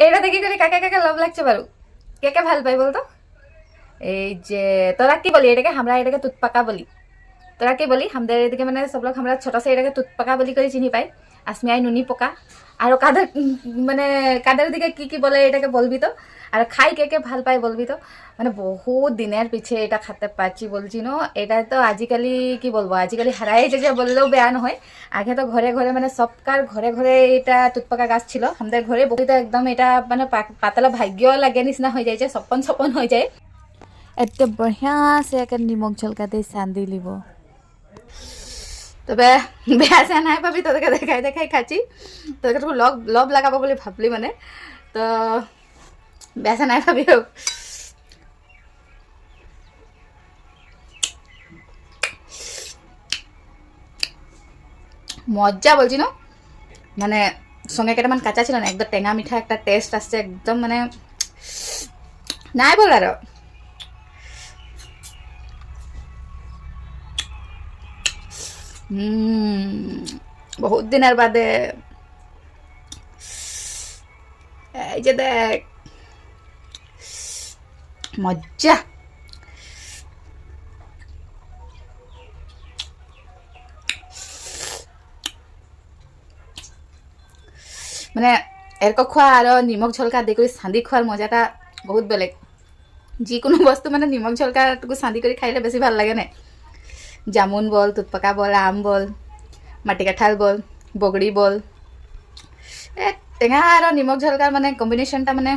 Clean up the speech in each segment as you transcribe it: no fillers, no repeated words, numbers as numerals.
এটা দেখি করে কাকে কাকে লভ লাগছে পারু, কে কে ভাল পাই বলতো? এই যে তোরা কি বলি এটাকে, আমরা এটাকে তুতপাকা বলি। তোরা কি বলি? আমাদের এদিকে মানে সব লোক আমরা ছোট সে এটাকে তুতপাকা বলি করে চিনি পাই। আসমিয়াই নুনি পোকা। আর কাদের মানে কাদের দিকে কি কি বলে এটাকে বলবি তো। আর খাই কে কে ভাল পাই বলবি তো। মানে বহুত দিনের পিছে এটা খেতে পাচ্ছি বলছি না। এটা তো আজিকালি কি বলবো, আজিকালি হারাই যে বললেও বেয়া নহয়। আগে তো ঘরে ঘরে মানে সবকার ঘরে ঘরে এটা তুতপাকা গাছ ছিল আমাদের ঘরে। বকিতে একদম এটা মানে পাতলা ভাগ্য লাগে নিচিনা হয়ে যায়, সপন সপন হয়ে যায়। এতে বঢ়িয়া সে একে নিমখ ঝলকাতে চান্দি লিব। তবে বেয়া চেয়া নাই পাবি, তোদেরকে দেখাই দেখাই খাচ্ছি। তোদেরকে তো লব লাগাবো বলে ভাবলি মানে, তো বেয়া চেয়া নাই পাবি। মজা বলছি না, মানে সঙ্গে কেটামান কাঁচা ছিল না, একদম টেঙা মিঠা একটা টেস্ট আসছে একদম, মানে নাই বল আর। বহুত দিনের বাদে এই যে দেখ মজা। মানে এরকম খোৱা আর নিমখ ঝলকা দি করে চান্দি খোৱাৰ মজাটা বহুত বেলেগ। যিকোনো বস্তু মানে নিমখ ঝলকাটুকু চান্দি করে খাইলে বেশি ভাল লাগে না। জামুন বল, তুতপাকা বল, আম বল, মাটি কাঁঠাল বল, বগৰী বল, টেঙা আর নিমখ ঝলকার মানে কম্বিনেশনটা মানে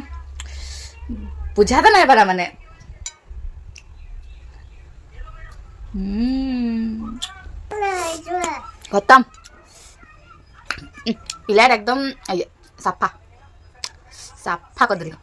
বুঝাতে নাই পারা মানে। খতম। প্লেট একদম সাফা সাফা করে দিল।